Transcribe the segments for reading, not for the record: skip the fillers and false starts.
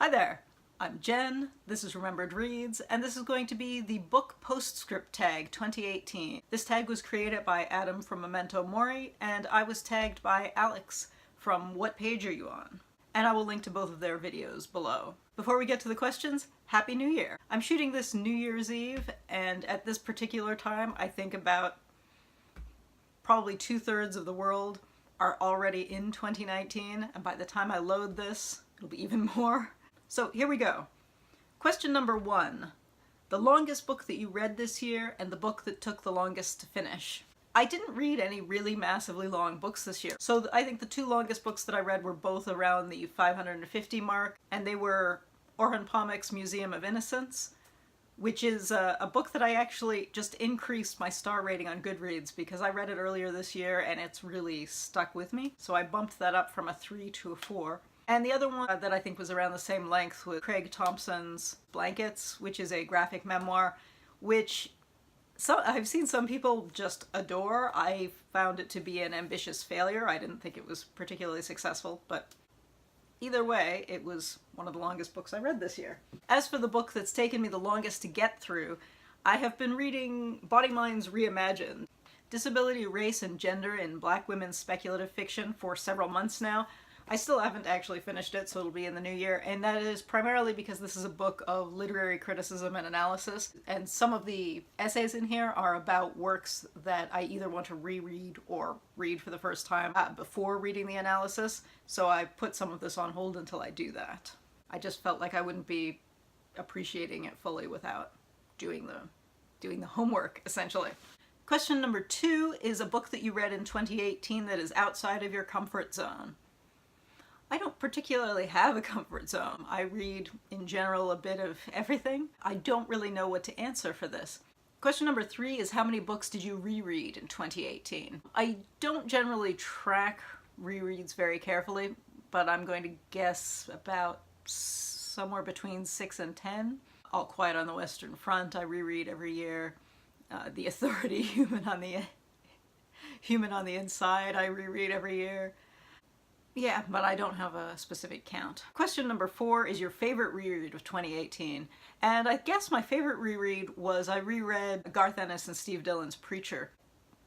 Hi there, I'm Jen, this is Remembered Reads, and this is going to be the book Postscript tag 2018. This tag was created by Adam from Memento Mori, and I was tagged by Alex from What Page Are You On? And I will link to both of their videos below. Before we get to the questions, Happy New Year! I'm shooting this New Year's Eve, and at this particular time I think about probably 2/3 of the world are already in 2019, and by the time I load this, it'll be even more. So here we go. Question number 1. The longest book that you read this year and the book that took the longest to finish. I didn't read any really massively long books this year, so I think the two longest books that I read were both around the 550 mark, and they were Orhan Pamuk's Museum of Innocence, which is a book that I actually just increased my star rating on Goodreads because I read it earlier this year and it's really stuck with me. So I bumped that up from a 3 to a 4. And the other one that I think was around the same length was Craig Thompson's Blankets, which is a graphic memoir, which I've seen some people just adore. I found it to be an ambitious failure. I didn't think it was particularly successful, but either way, it was one of the longest books I read this year. As for the book that's taken me the longest to get through, I have been reading Body Minds Reimagined, Disability, Race, and Gender in Black Women's Speculative Fiction for several months now. I still haven't actually finished it, so it'll be in the new year, and that is primarily because this is a book of literary criticism and analysis, and some of the essays in here are about works that I either want to reread or read for the first time before reading the analysis, so I put some of this on hold until I do that. I just felt like I wouldn't be appreciating it fully without doing the homework, essentially. Question number 2 is a book that you read in 2018 that is outside of your comfort zone. I don't particularly have a comfort zone. I read, in general, a bit of everything. I don't really know what to answer for this. Question number 3 is how many books did you reread in 2018? I don't generally track rereads very carefully, but I'm going to guess about somewhere between 6 and 10. All Quiet on the Western Front I reread every year. The Authority, Human on the Inside I reread every year. Yeah, but I don't have a specific count. Question number 4 is your favorite reread of 2018. And I guess my favorite reread was I reread Garth Ennis and Steve Dillon's Preacher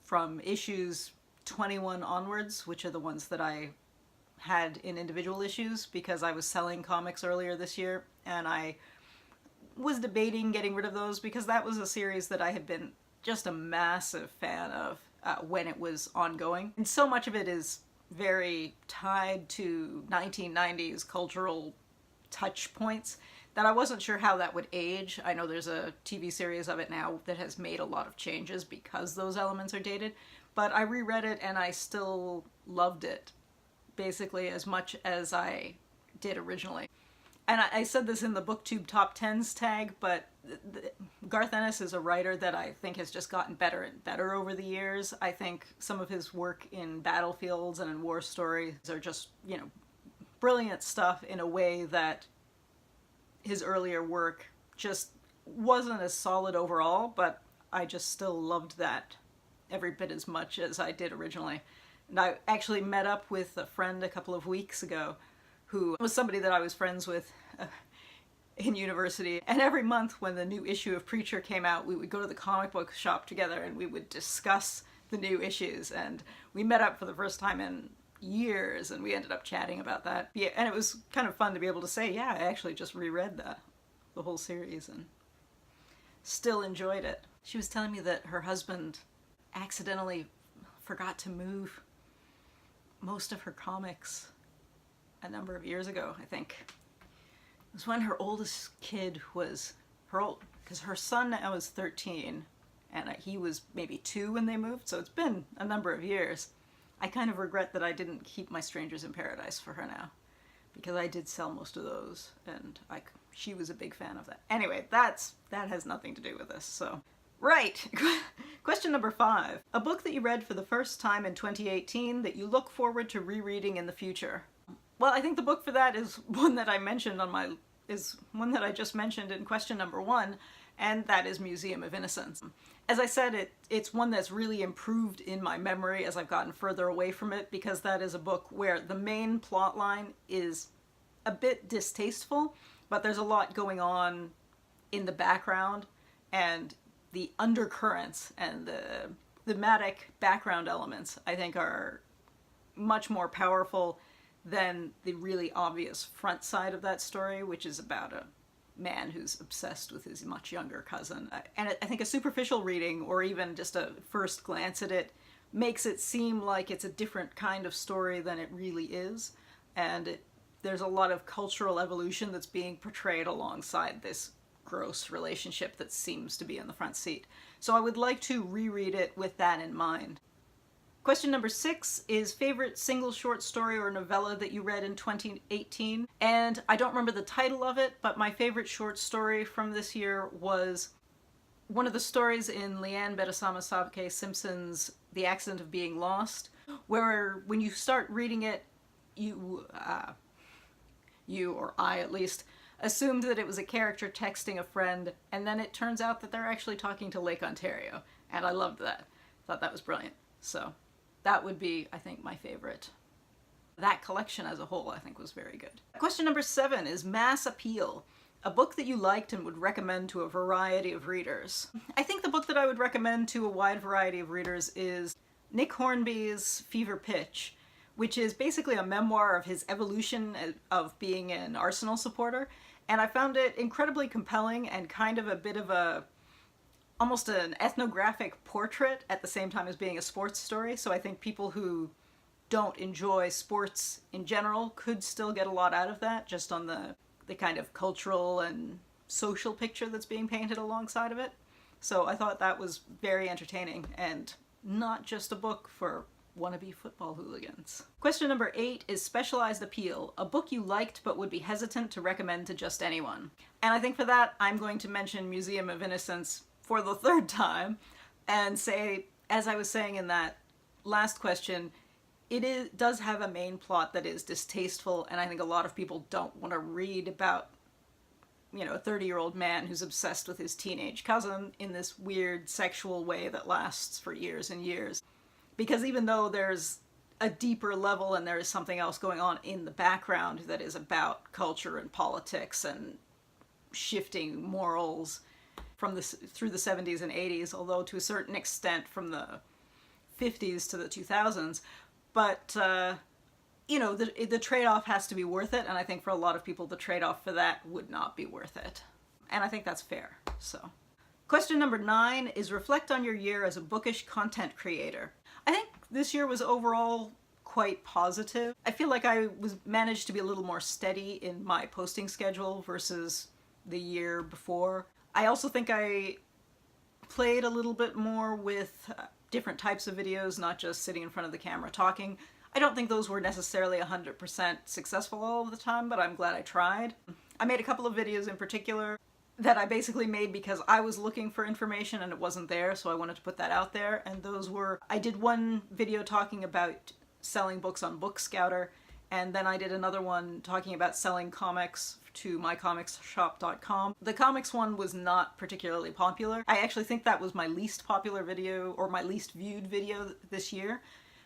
from issues 21 onwards, which are the ones that I had in individual issues because I was selling comics earlier this year and I was debating getting rid of those because that was a series that I had been just a massive fan of when it was ongoing. And so much of it is very tied to 1990s cultural touch points that I wasn't sure how that would age. I know there's a TV series of it now that has made a lot of changes because those elements are dated, but I reread it and I still loved it basically as much as I did originally. And I said this in the BookTube Top 10s tag, but Garth Ennis is a writer that I think has just gotten better and better over the years. I think some of his work in Battlefields and in war stories are just, brilliant stuff in a way that his earlier work just wasn't as solid overall, but I just still loved that every bit as much as I did originally. And I actually met up with a friend a couple of weeks ago who was somebody that I was friends with in university. And every month when the new issue of Preacher came out, we would go to the comic book shop together and we would discuss the new issues. And we met up for the first time in years and we ended up chatting about that. Yeah, and it was kind of fun to be able to say, yeah, I actually just reread the whole series and still enjoyed it. She was telling me that her husband accidentally forgot to move most of her comics a number of years ago, I think. It was when her oldest kid was because her son now is 13 and he was maybe 2 when they moved, so it's been a number of years. I kind of regret that I didn't keep my Strangers in Paradise for her now because I did sell most of those and she was a big fan of that. Anyway, that has nothing to do with this, so. Right! Question number 5. A book that you read for the first time in 2018 that you look forward to rereading in the future. Well, I think the book for that is one that I just mentioned in question number 1, and that is Museum of Innocence. As I said, it's one that's really improved in my memory as I've gotten further away from it because that is a book where the main plot line is a bit distasteful, but there's a lot going on in the background, and the undercurrents and the thematic background elements, I think, are much more powerful than the really obvious front side of that story, which is about a man who's obsessed with his much younger cousin. And I think a superficial reading, or even just a first glance at it, makes it seem like it's a different kind of story than it really is. And there's a lot of cultural evolution that's being portrayed alongside this gross relationship that seems to be in the front seat. So I would like to reread it with that in mind. Question number 6 is favorite single short story or novella that you read in 2018. And I don't remember the title of it, but my favorite short story from this year was one of the stories in Leanne Betasamosake Simpson's The Accident of Being Lost, where when you start reading it, you or I at least, assumed that it was a character texting a friend, and then it turns out that they're actually talking to Lake Ontario. And I loved that. Thought that was brilliant. So that would be, I think, my favorite. That collection as a whole, I think, was very good. Question number 7 is Mass Appeal, a book that you liked and would recommend to a variety of readers. I think the book that I would recommend to a wide variety of readers is Nick Hornby's Fever Pitch, which is basically a memoir of his evolution of being an Arsenal supporter. And I found it incredibly compelling and kind of a bit of almost an ethnographic portrait at the same time as being a sports story. So I think people who don't enjoy sports in general could still get a lot out of that, just on the kind of cultural and social picture that's being painted alongside of it. So I thought that was very entertaining and not just a book for wannabe football hooligans. Question number 8 is Specialized Appeal, a book you liked but would be hesitant to recommend to just anyone. And I think for that I'm going to mention Museum of Innocence for the 3rd time and say, as I was saying in that last question, it does have a main plot that is distasteful, and I think a lot of people don't want to read about, you know, a 30-year-old man who's obsessed with his teenage cousin in this weird sexual way that lasts for years and years. Because even though there's a deeper level and there is something else going on in the background that is about culture and politics and shifting morals from through the 70s and 80s, although to a certain extent from the 50s to the 2000s, but you know, the trade-off has to be worth it, and I think for a lot of people the trade-off for that would not be worth it. And I think that's fair, so. Question number 9 is reflect on your year as a bookish content creator. I think this year was overall quite positive. I feel like I managed to be a little more steady in my posting schedule versus the year before. I also think I played a little bit more with different types of videos, not just sitting in front of the camera talking. I don't think those were necessarily 100% successful all of the time, but I'm glad I tried. I made a couple of videos in particular that I basically made because I was looking for information and it wasn't there, so I wanted to put that out there. And those were, I did one video talking about selling books on Bookscouter, and then I did another one talking about selling comics to mycomicsshop.com. The comics one was not particularly popular. I actually think that was my least popular video, or my least viewed video this year.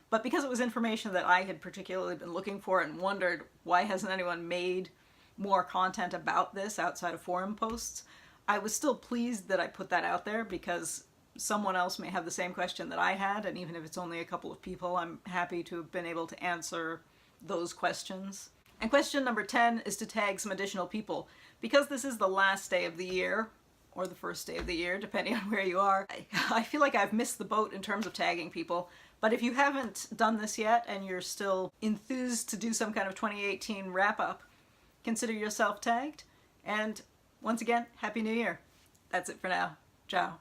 But because it was information that I had particularly been looking for and wondered why hasn't anyone made more content about this outside of forum posts, I was still pleased that I put that out there because someone else may have the same question that I had, and even if it's only a couple of people, I'm happy to have been able to answer those questions. And question number 10 is to tag some additional people. Because this is the last day of the year, or the first day of the year, depending on where you are, I feel like I've missed the boat in terms of tagging people. But if you haven't done this yet and you're still enthused to do some kind of 2018 wrap-up, consider yourself tagged. And once again, Happy New Year. That's it for now. Ciao.